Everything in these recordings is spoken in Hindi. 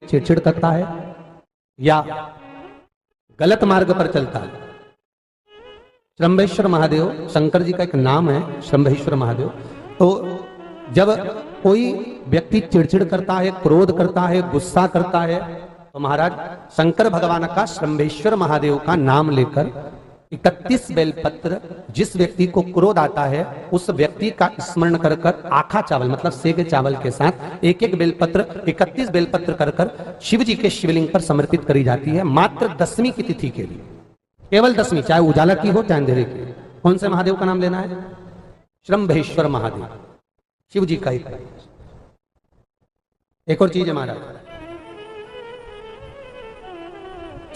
चिड़चिड़ करता है या गलत मार्ग पर चलता है। श्रंभेश्वर महादेव शंकर जी का एक नाम है, श्रंभेश्वर महादेव। तो जब कोई व्यक्ति चिड़चिड़ करता है, क्रोध करता है, गुस्सा करता है, तो महाराज शंकर भगवान का श्रंभेश्वर महादेव का नाम लेकर 31 बेलपत्र, जिस व्यक्ति को क्रोध आता है उस व्यक्ति का स्मरण कर कर आखा चावल मतलब सेगे चावल के साथ एक एक बेलपत्र 31 बेलपत्र कर कर शिव जी के शिवलिंग पर समर्पित करी जाती है, मात्र 10वीं की तिथि के लिए, केवल 10वीं, चाहे उजाला की हो चाहे अंधेरे की। कौन से महादेव का नाम लेना है? श्रंभेश्वर महादेव, शिव जी का ही। एक और चीज है महाराज,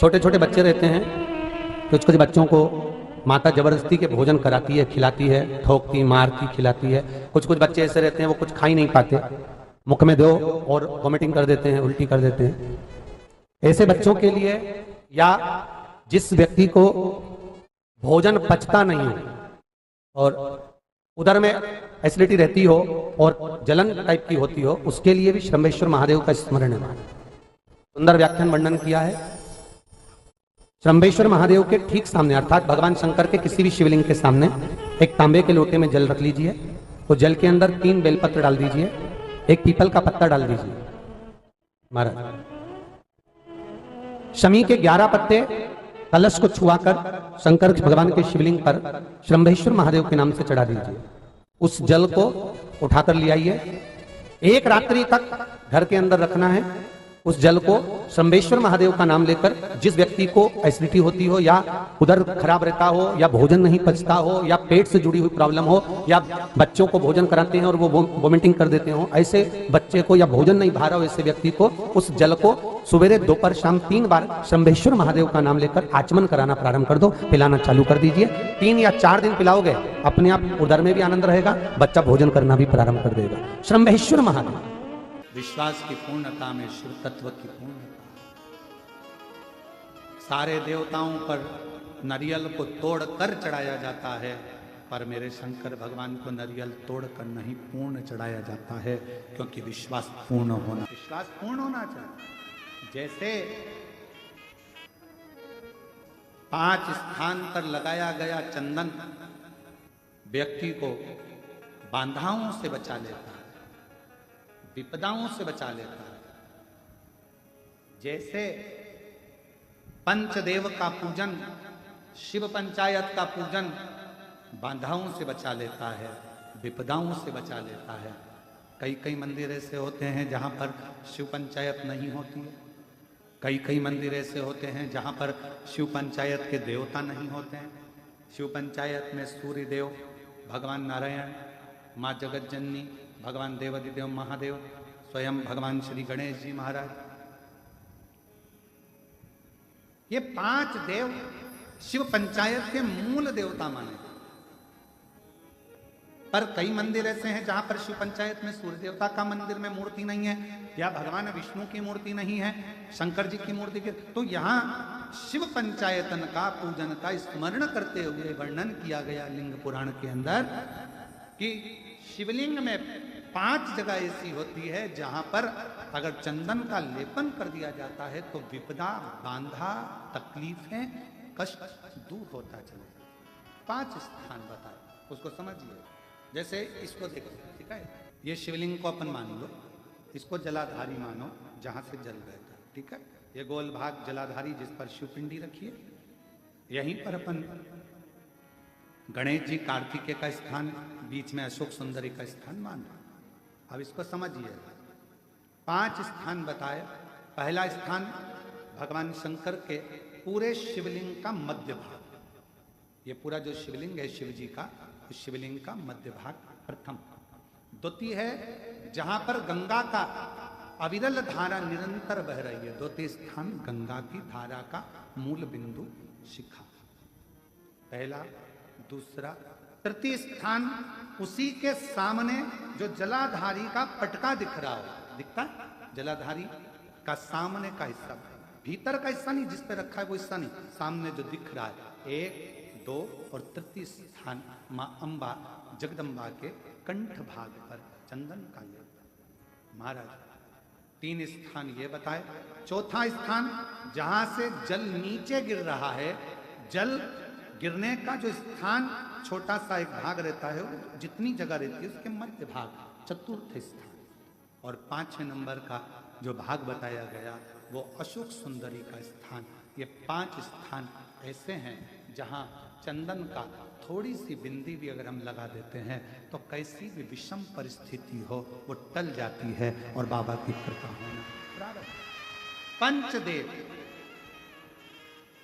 छोटे छोटे बच्चे रहते हैं, कुछ कुछ बच्चों को माता जबरदस्ती के भोजन कराती है, खिलाती है, ठोकती मारती खिलाती है। कुछ कुछ बच्चे ऐसे रहते हैं वो कुछ खा ही नहीं पाते, मुख में दो और वॉमिटिंग कर देते हैं, उल्टी कर देते हैं। ऐसे बच्चों के लिए या जिस व्यक्ति को भोजन पचता नहीं हो और उधर में एसिडिटी रहती हो और जलन टाइप की होती हो, उसके लिए भी श्रंभेश्वर महादेव का स्मरण है। सुंदर व्याख्यान वर्णन किया है। श्रंभेश्वर महादेव के ठीक सामने अर्थात भगवान शंकर के किसी भी शिवलिंग के सामने एक तांबे के लोटे में जल रख लीजिए, तो जल के अंदर 3 बेलपत्र डाल दीजिए, एक पीपल का पत्ता डाल दीजिए। महाराज शमी के 11 पत्ते कलश को छुआकर शंकर भगवान के शिवलिंग पर श्रंभेश्वर महादेव के नाम से चढ़ा दीजिए। उस जल को उठाकर ले आइए, एक रात्रि तक घर के अंदर रखना है। उस जल को श्रंभेश्वर महादेव का नाम लेकर जिस व्यक्ति को एसिडिटी होती हो या उधर खराब रहता हो या भोजन नहीं पचता हो या पेट से जुड़ी हुई प्रॉब्लम हो या बच्चों को भोजन कराते हैं और वो वोमिटिंग कर देते हो, ऐसे बच्चे को या भोजन नहीं भा रहा हो ऐसे व्यक्ति को उस जल को सवेरे दोपहर शाम 3 बार श्रंभेश्वर महादेव का नाम लेकर आचमन कराना प्रारंभ कर दो, पिलाना चालू कर दीजिए। 3 या 4 दिन पिलाओगे, अपने आप उधर में भी आनंद रहेगा, बच्चा भोजन करना भी प्रारंभ कर देगा। श्रंभेश्वर महादेव। विश्वास की पूर्णता में शिव तत्व की पूर्णता। सारे देवताओं पर नारियल को तोड़कर चढ़ाया जाता है, पर मेरे शंकर भगवान को नारियल तोड़कर नहीं पूर्ण चढ़ाया जाता है, क्योंकि विश्वास पूर्ण होना चाहिए। जैसे 5 स्थान पर लगाया गया चंदन व्यक्ति को बाधाओं से बचा लेता है, विपदाओं से बचा लेता है। जैसे पंचदेव का पूजन, शिव पंचायत का पूजन बाधाओं से बचा लेता है, विपदाओं से बचा लेता है। कई कई मंदिर ऐसे होते हैं जहां पर शिव पंचायत नहीं होती है, कई मंदिर ऐसे होते हैं जहां पर शिव पंचायत के देवता नहीं होते हैं। शिव पंचायत में सूर्य देव, भगवान नारायण, माँ जगत जननी, भगवान देवादिदेव महादेव, स्वयं भगवान श्री गणेश जी महाराज, ये 5 देव शिव पंचायत के मूल देवता माने। पर कई मंदिर ऐसे हैं जहां पर शिव पंचायत में सूर्य देवता का मंदिर में मूर्ति नहीं है या भगवान विष्णु की मूर्ति नहीं है, शंकर जी की मूर्ति की, तो यहां शिव पंचायतन का पूजन का स्मरण करते हुए वर्णन किया गया लिंग पुराण के अंदर कि शिवलिंग में 5 जगह ऐसी होती है जहां पर अगर चंदन का लेपन कर दिया जाता है तो विपदा, बांधा, तकलीफें, कष्ट दूर होता चले। 5 स्थान बताए, उसको समझिए। जैसे इसको देखो, ठीक है, ये शिवलिंग को अपन मान लो, इसको जलाधारी मानो जहां से जल बहता, ठीक है। ये गोल भाग जलाधारी जिस पर शिवपिंडी रखिए, यहीं पर अपन गणेश जी कार्तिकेय का स्थान, बीच में अशोक सुंदरी का स्थान मान रहा। अब इसको समझिए, 5 स्थान बताए। पहला स्थान भगवान शंकर के पूरे शिवलिंग का मध्य भाग, ये पूरा जो शिवलिंग है शिव जी का, उस शिवलिंग का मध्य भाग प्रथम। द्वितीय है जहां पर गंगा का अविरल धारा निरंतर बह रही है, द्वितीय स्थान गंगा की धारा का मूल बिंदु शिखा, पहला। दूसरा, तृतीय स्थान उसी के सामने जो जलाधारी का पटका दिख रहा हो, दिखता है जलाधारी का सामने का हिस्सा, भीतर का हिस्सा नहीं, जिस पे रखा है वो हिस्सा नहीं, सामने जो दिख रहा है। 1, 2 और तृतीय स्थान मां अंबा जगदम्बा के कंठ भाग पर चंदन का लेप। महाराज 3 स्थान ये बताए। चौथा स्थान जहां से जल नीचे गिर रहा है, जल गिरने का जो स्थान छोटा सा एक भाग रहता है, वो जितनी जगह रहती है उसके मध्य भाग, चतुर्थ स्थान। और 5वें नंबर का जो भाग बताया गया वो अशोक सुंदरी का स्थान। ये 5 स्थान ऐसे हैं जहां चंदन का थोड़ी सी बिंदी भी अगर हम लगा देते हैं तो कैसी भी विषम परिस्थिति हो वो टल जाती है और बाबा की कृपा होना। पंचदेव,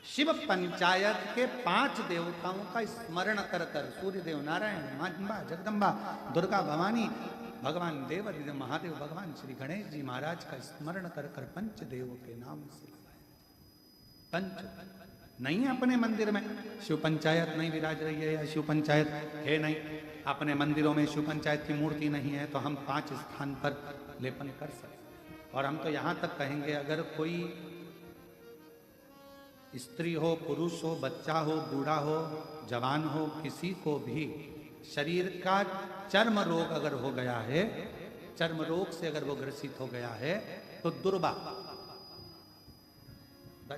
शिव पंचायत के 5 देवताओं का स्मरण कर कर, सूर्य देव, नारायण, मां जगदम्बा, दुर्गा भवानी, भगवान देव अधिदेव महादेव, भगवान श्री गणेश जी महाराज का स्मरण कर कर पंचदेव के नाम से पंच नहीं है अपने मंदिर में, शिव पंचायत नहीं विराज रही है या शिव पंचायत है नहीं, अपने मंदिरों में शिव पंचायत की मूर्ति नहीं है, तो हम 5 स्थान पर लेपन कर सकते। और हम तो यहां तक कहेंगे अगर कोई स्त्री हो, पुरुष हो, बच्चा हो, बूढ़ा हो, जवान हो, किसी को भी शरीर का चर्म रोग अगर हो गया है, चर्म रोग से अगर वो ग्रसित हो गया है, तो दुर्वा,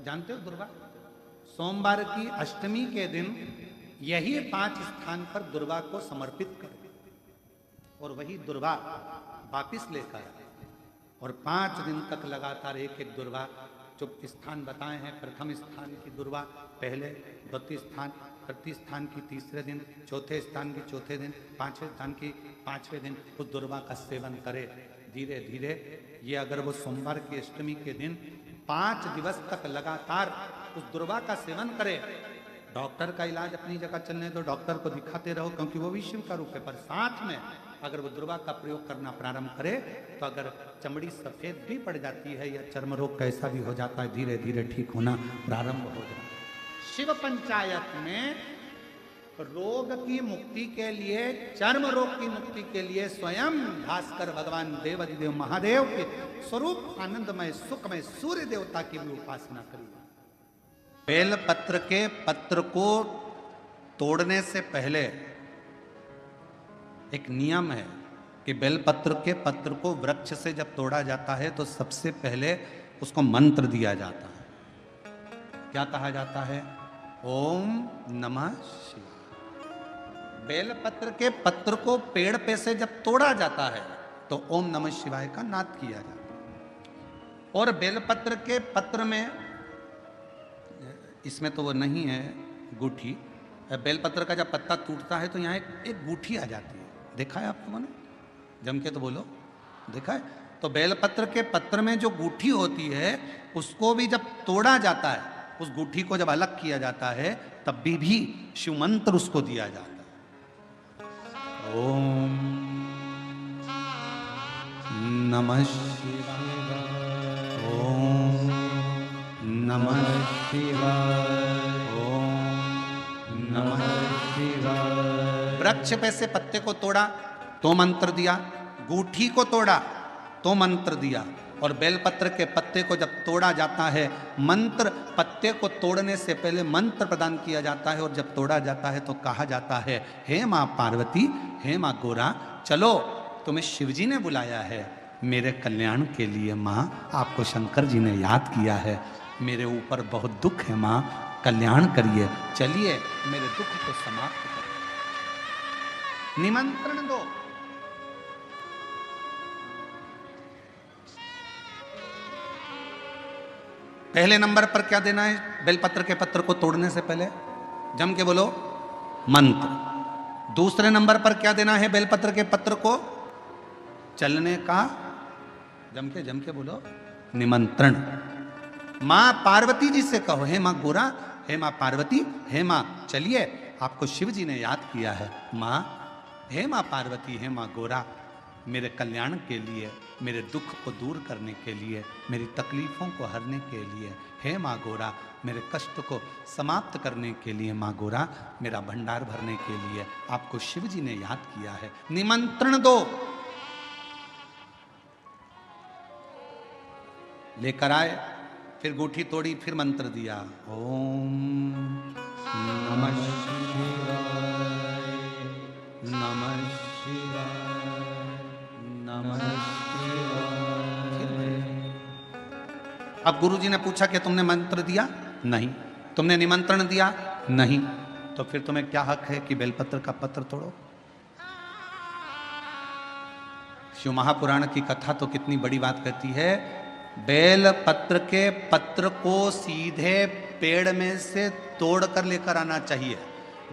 जानते हो दुर्वा, सोमवार की अष्टमी के दिन यही 5 स्थान पर दुर्वा को समर्पित करें और वही दुर्वा वापिस लेकर, और 5 दिन तक लगातार एक एक दुर्वा, जो स्थान बताए हैं, प्रथम स्थान की दुर्वा पहले, द्वितीय स्थान, तृतीय स्थान की तीसरे दिन, चौथे स्थान की चौथे दिन, 5वें स्थान की 5वें दिन उस दुर्वा का सेवन करे धीरे धीरे। ये अगर वो सोमवार की अष्टमी के दिन 5 दिवस तक लगातार उस दुर्वा का सेवन करे, डॉक्टर का इलाज अपनी जगह चलने दो, डॉक्टर को दिखाते रहो क्योंकि वो भी शिव का रूप है, पर साथ में अगर वो दुर्वा का प्रयोग करना प्रारंभ करे तो अगर चमड़ी सफेद भी पड़ जाती है या चर्म रोग कैसा भी हो जाता है, धीरे धीरे ठीक होना प्रारंभ हो जाता है। शिव पंचायत में रोग की मुक्ति के लिए, चर्म रोग की मुक्ति के लिए स्वयं भास्कर भगवान देव अधिदेव महादेव के स्वरूप आनंदमय सुखमय सूर्य देवता की भी उपासना करिए। बेल पत्र के पत्र को तोड़ने से पहले एक नियम है कि बेलपत्र के पत्र को वृक्ष से जब तोड़ा जाता है तो सबसे पहले उसको मंत्र दिया जाता है। क्या कहा जाता है? ओम नमः शिवाय। बेलपत्र के पत्र को पेड़ पे से जब तोड़ा जाता है तो ओम नमः शिवाय का नाद किया जाता है। और बेलपत्र के पत्र में, इसमें तो वो नहीं है गूठी, बेलपत्र का जब पत्ता टूटता है तो यहाँ एक गूठी आ जाती है, देखा है आप लोगों ने? जम के तो बोलो, देखा है? तो बेलपत्र के पत्र में जो गूठी होती है उसको भी जब तोड़ा जाता है, उस गूठी को जब अलग किया जाता है तब भी शिव मंत्र उसको दिया जाता है। ओम नमः शिवाय, ओम नमः शिवाय, ओम नमः शिवाय। वृक्ष पे से पत्ते को तोड़ा तो मंत्र दिया, गूठी को तोड़ा तो मंत्र दिया, और बेलपत्र के पत्ते को जब तोड़ा जाता है, मंत्र, पत्ते को तोड़ने से पहले मंत्र प्रदान किया जाता है, और जब तोड़ा जाता है तो कहा जाता है, हे माँ पार्वती, हे माँ गोरा, चलो तुम्हें शिवजी ने बुलाया है मेरे कल्याण के लिए। माँ, आपको शंकर जी ने याद किया है, मेरे ऊपर बहुत दुख है माँ, कल्याण करिए, चलिए मेरे दुख को समाप्त करिए, निमंत्रण दो। पहले नंबर पर क्या देना है बेलपत्र के पत्र को तोड़ने से पहले? जम के बोलो, मंत्र। दूसरे नंबर पर क्या देना है बेलपत्र के पत्र को चलने का? जम के बोलो, निमंत्रण। माँ पार्वती जी से कहो, हे माँ गोरा, हे माँ पार्वती, हे माँ चलिए, आपको शिव जी ने याद किया है। माँ, हे माँ पार्वती, हे माँ गोरा, मेरे कल्याण के लिए, मेरे दुख को दूर करने के लिए, मेरी तकलीफों को हरने के लिए, हे माँ गोरा, मेरे कष्ट को समाप्त करने के लिए, माँ गोरा, मेरा भंडार भरने के लिए आपको शिव जी ने याद किया है, निमंत्रण दो। लेकर आए, फिर गूठी तोड़ी, फिर मंत्र दिया, ओम नमः शिवाय, नमः शिवाय, नमः शिवाय। अब गुरुजी ने पूछा कि तुमने मंत्र दिया? नहीं। तुमने निमंत्रण दिया? नहीं। तो फिर तुम्हें क्या हक है कि बेलपत्र का पत्र तोड़ो? शिव महापुराण की कथा तो कितनी बड़ी बात कहती है, बेल पत्र के पत्र को सीधे पेड़ में से तोड़ कर लेकर आना चाहिए।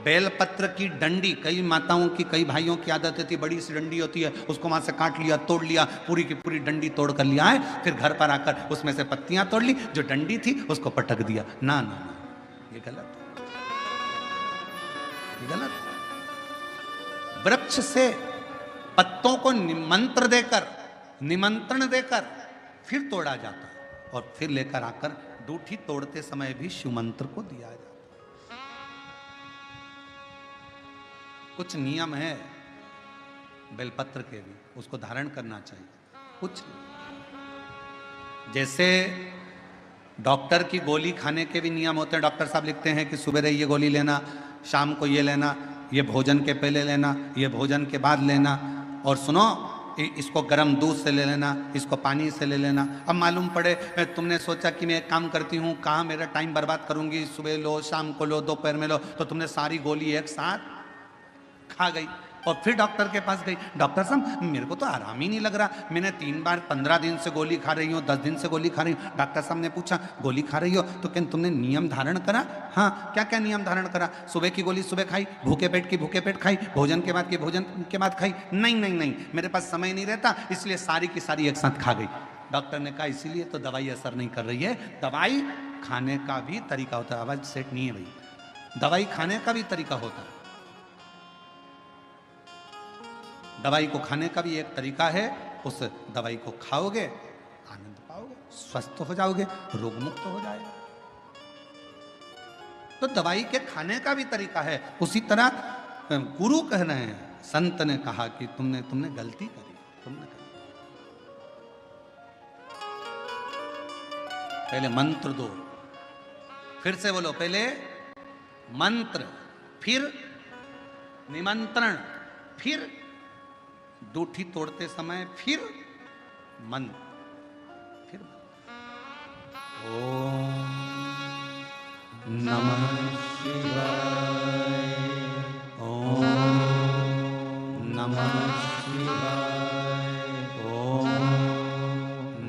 बेल पत्र की डंडी, कई माताओं की, कई भाइयों की आदत होती है, बड़ी सी डंडी होती है, उसको वहां से काट लिया, तोड़ लिया, पूरी की पूरी डंडी तोड़ कर लिया है, फिर घर पर आकर उसमें से पत्तियां तोड़ ली, जो डंडी थी उसको पटक दिया। ना ना ना, ये गलत, ये गलत। वृक्ष से पत्तों को निमंत्रण देकर फिर तोड़ा जाता और फिर लेकर आकर डूठी तोड़ते समय भी शिव मंत्र को दिया जाता। कुछ नियम है बेलपत्र के भी, उसको धारण करना चाहिए। कुछ जैसे डॉक्टर की गोली खाने के भी नियम होते हैं। डॉक्टर साहब लिखते हैं कि सुबह ये गोली लेना, शाम को ये लेना, ये भोजन के पहले लेना, ये भोजन के बाद लेना, और सुनो इसको गर्म दूध से ले लेना, इसको पानी से ले लेना। अब मालूम पड़े तुमने सोचा कि मैं एक काम करती हूँ, कहाँ मेरा टाइम बर्बाद करूंगी, सुबह लो, शाम को लो, दोपहर में लो, तो तुमने सारी गोली एक साथ खा गई और फिर डॉक्टर के पास गई, डॉक्टर साहब मेरे को तो आराम ही नहीं लग रहा, मैंने 3 बार 15 दिन से गोली खा रही हूँ, 10 दिन से गोली खा रही हूँ। डॉक्टर साहब ने पूछा गोली खा रही हो तो क्या तुमने नियम धारण करा? हाँ। क्या क्या नियम धारण करा? सुबह की गोली सुबह खाई, भूखे पेट की भूखे पेट खाई, भोजन के बाद की भोजन के बाद खाई? नहीं नहीं नहीं, मेरे पास समय नहीं रहता, इसलिए सारी की सारी एक साथ खा गई। डॉक्टर ने कहा इसीलिए तो दवाई असर नहीं कर रही है। दवाई खाने का भी तरीका होता है। आवाज सेट नहीं है भाई, दवाई खाने का भी तरीका होता है। दवाई को खाने का भी एक तरीका है, उस दवाई को खाओगे आनंद पाओगे, स्वस्थ हो जाओगे, रोग मुक्त हो जाएगा। तो दवाई के खाने का भी तरीका है। उसी तरह गुरु कह रहे हैं, संत ने कहा कि तुमने गलती करी, तुमने करी। पहले मंत्र दो, फिर से बोलो, पहले मंत्र, फिर निमंत्रण, फिर डूठी तोड़ते समय फिर मंत्र, फिर ओम नमः शिवाय, ओम नमः शिवाय, ओम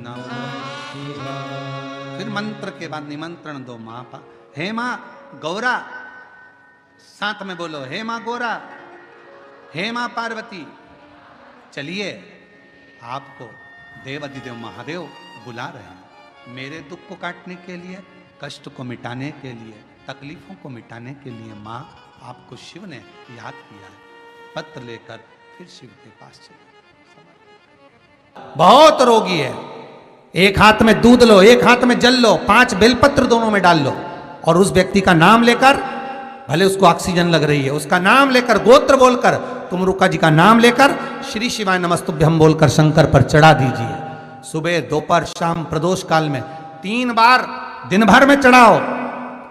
नमः शिवाय। फिर मंत्र के बाद निमंत्रण दो। माँ पा, हे माँ गौरा, साथ में बोलो, हे माँ गौरा, हे माँ पार्वती, चलिए आपको देव अधिदेव महादेव बुला रहे हैं, मेरे दुख को काटने के लिए, कष्ट को मिटाने के लिए, तकलीफों को मिटाने के लिए। माँ आपको शिव ने याद किया है। पत्र लेकर फिर शिव के पास चले। बहुत रोगी है, एक हाथ में दूध लो, एक हाथ में जल लो, 5 बेलपत्र दोनों में डाल लो, और उस व्यक्ति का नाम लेकर, भले उसको ऑक्सीजन लग रही है, उसका नाम लेकर, गोत्र बोलकर, तुमरुका जी का नाम लेकर श्री शिवाय नमस्तुभ्यम बोलकर शंकर पर चढ़ा दीजिए। सुबह दोपहर शाम प्रदोष काल में 3 बार दिन भर में चढ़ाओ।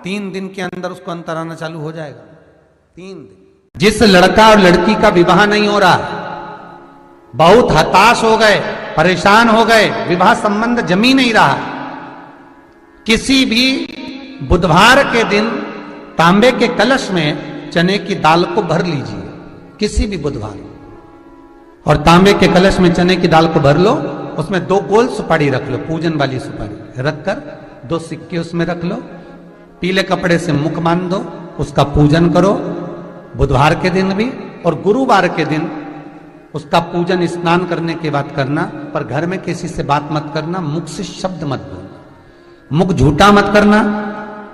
3 दिन के अंदर उसको अंतर आना चालू हो जाएगा। 3 दिन। जिस लड़का और लड़की का विवाह नहीं हो रहा, बहुत हताश हो गए, परेशान हो गए, विवाह संबंध जमी नहीं रहा, किसी भी बुधवार के दिन तांबे के कलश में चने की दाल को भर लीजिए, किसी भी बुधवार, और तांबे के कलश में चने की दाल को भर लो, उसमें 2 गोल सुपारी रख लो, पूजन वाली सुपारी रखकर 2 सिक्के उसमें रख लो, पीले कपड़े से मुख बांध दो, उसका पूजन करो बुधवार के दिन भी, और गुरुवार के दिन उसका पूजन स्नान करने के बाद करना। पर घर में किसी से बात मत करना, मुख से शब्द मत बोलना, मुख झूठा मत करना।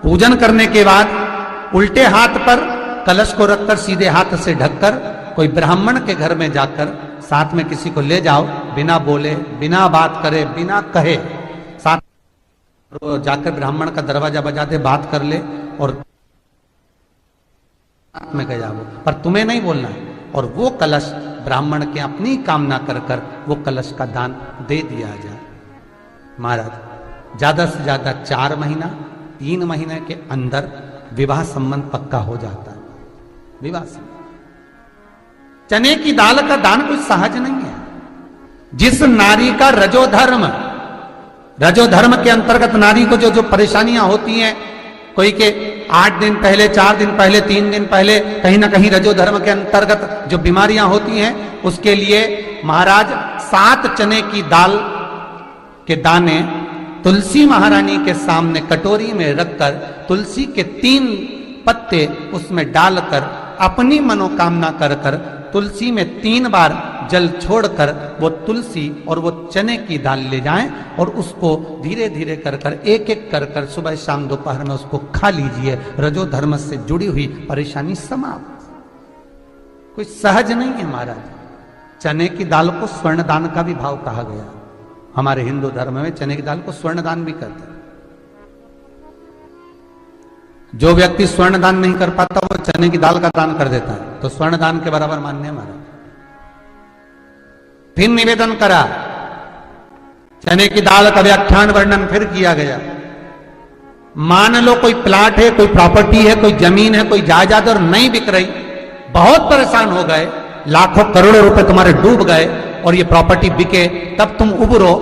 पूजन करने के बाद उल्टे हाथ पर कलश को रखकर सीधे हाथ से ढककर कोई ब्राह्मण के घर में जाकर साथ में किसी को ले जाओ, बिना बोले, बिना बात करे, बिना कहे, साथ जाकर ब्राह्मण का दरवाजा बजा दे, बात कर ले और में कह जाओ, पर तुम्हें नहीं बोलना है। और वो कलश ब्राह्मण के अपनी कामना कर कर वो कलश का दान दे दिया जाए। महाराज ज्यादा से ज्यादा 4 महीना 3 महीने के अंदर विवाह संबंध पक्का हो जाता है। विवाह संबंध, चने की दाल का दान कुछ सहज नहीं है। जिस नारी का रजोधर्म रजो धर्म के अंतर्गत नारी को जो जो परेशानियां होती हैं, कोई के 8 दिन पहले, 4 दिन पहले, 3 दिन पहले कहीं ना कहीं रजो धर्म के अंतर्गत जो बीमारियां होती हैं, उसके लिए महाराज 7 चने की दाल के दाने तुलसी महारानी के सामने कटोरी में रखकर तुलसी के 3 पत्ते उसमें डालकर अपनी मनोकामना कर कर तुलसी में 3 बार जल छोड़कर वो तुलसी और वो चने की दाल ले जाएं और उसको धीरे धीरे कर कर एक एक कर कर सुबह शाम दोपहर में उसको खा लीजिए। रजो धर्म से जुड़ी हुई परेशानी समाप्त। कोई सहज नहीं है महाराज। चने की दाल को स्वर्ण दान का भी भाव कहा गया। हमारे हिंदू धर्म में चने की दाल को स्वर्ण दान भी करते हैं। जो व्यक्ति स्वर्ण दान नहीं कर पाता वो चने की दाल का दान कर देता है, तो स्वर्ण दान के बराबर मान्य है महाराज। फिर निवेदन करा, चने की दाल का व्याख्यान वर्णन फिर किया गया। मान लो कोई प्लाट है, कोई प्रॉपर्टी है, कोई जमीन है, कोई जायदाद और नहीं बिक रही, बहुत परेशान हो गए, लाखों करोड़ों रुपए तुम्हारे डूब गए और ये प्रॉपर्टी बिके, तब तुम उबरो,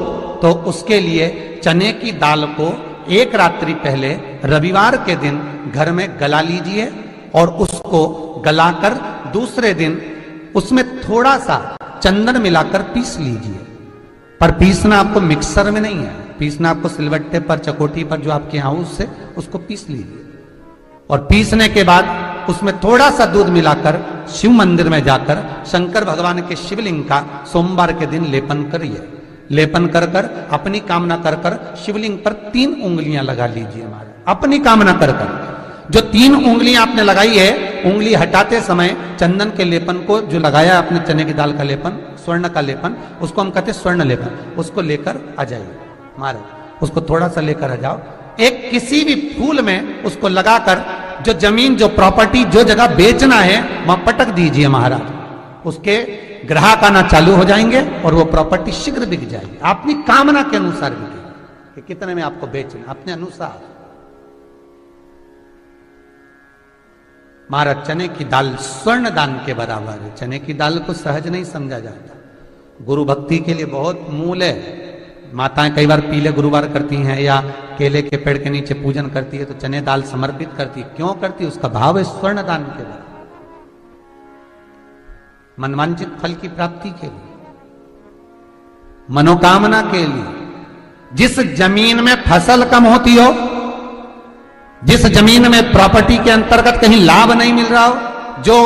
तो उसके लिए चने की दाल को एक रात्रि पहले रविवार के दिन घर में गला लीजिए और उसको गलाकर दूसरे दिन उसमें थोड़ा सा चंदन मिलाकर पीस लीजिए। पर पीसना आपको मिक्सर में नहीं है, पीसना आपको सिलबट्टे पर, चकोटी पर जो आपके यहाँ उससे उसको पीस लीजिए। और पीसने के बाद उसमें थोड़ा सा दूध मिलाकर शिव मंदिर में जाकर शंकर भगवान के शिवलिंग का सोमवार के दिन लेपन करिए। लेपन कर कर अपनी कामना कर कर शिवलिंग पर 3 उंगलियां लगा लीजिए महाराज, अपनी कामना कर कर। जो 3 उंगलियां आपने लगाई है, उंगली हटाते समय चंदन के लेपन को जो लगाया आपने, चने की दाल का लेपन, स्वर्ण का लेपन, उसको हम कहते हैं स्वर्ण लेपन, उसको लेकर आ जाइए महाराज। उसको थोड़ा सा लेकर आ जाओ, एक किसी भी फूल में उसको लगाकर जो जमीन, जो प्रॉपर्टी, जो जगह बेचना है वहां पटक दीजिए महाराज। उसके ग्राहक आना चालू हो जाएंगे और वो प्रॉपर्टी शीघ्र बिक जाएगी। अपनी कामना के अनुसार बिकेगी कि कितने में आपको बेचना, अपने अनुसार। महाराज चने की दाल स्वर्ण दान के बराबर है। चने की दाल को सहज नहीं समझा जाता। गुरु भक्ति के लिए बहुत मूल है। माताएं कई बार पीले गुरुवार करती हैं या केले के पेड़ के नीचे पूजन करती है तो चने दाल समर्पित करती है। क्यों करती है? उसका भाव है स्वर्ण दान के बराबर, मनवांचित फल की प्राप्ति के लिए, मनोकामना के लिए। जिस जमीन में फसल कम होती हो, जिस जमीन में प्रॉपर्टी के अंतर्गत कहीं लाभ नहीं मिल रहा हो, जो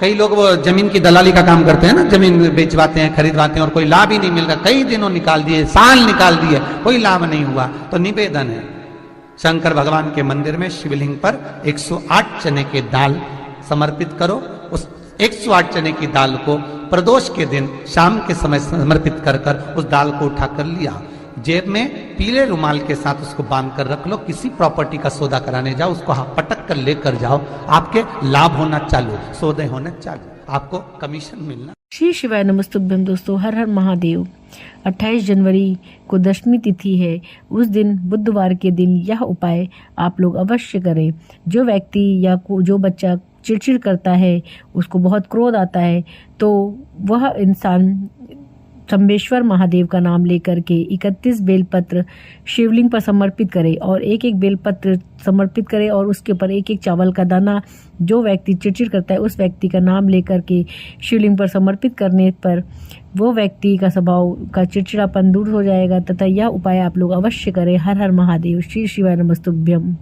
कई लोग वो जमीन की दलाली का काम करते हैं ना, जमीन बेचवाते हैं, खरीदवाते हैं और कोई लाभ ही नहीं मिल रहा, कई दिनों निकाल दिए, साल निकाल दिए, कोई लाभ नहीं हुआ, तो निवेदन है शंकर भगवान के मंदिर में शिवलिंग पर 108 चने के दाल समर्पित करो। उस 108 चने की दाल को प्रदोष के दिन शाम के समय समर्पित कर कर उस दाल को उठाकर लिया, जेब में पीले रुमाल के साथ उसको बांध कर रख लो। किसी प्रॉपर्टी का सौदा कराने जाओ, उसको पटक कर लेकर जाओ, आपके लाभ होना चालू, सौदे होना चालू, आपको कमीशन मिलना। श्री शिवाय नमस्तुभ्यम। दोस्तों, हर हर महादेव। 28 जनवरी को दशमी तिथि है। उस दिन बुधवार के दिन यह उपाय आप लोग अवश्य करें। जो व्यक्ति या जो बच्चा चिड़चिड़ करता है, उसको बहुत क्रोध आता है, तो वह इंसान चंबेश्वर महादेव का नाम लेकर के 31 बेलपत्र शिवलिंग पर समर्पित करे और एक एक बेलपत्र समर्पित करे और उसके ऊपर एक एक चावल का दाना जो व्यक्ति चिड़चिड़ करता है उस व्यक्ति का नाम लेकर के शिवलिंग पर समर्पित करने पर वो व्यक्ति का स्वभाव का चिड़चिड़ापन दूर हो जाएगा तथा यह उपाय आप लोग अवश्य करें। हर हर महादेव। श्री शिवाय नमस्तुभ्यम।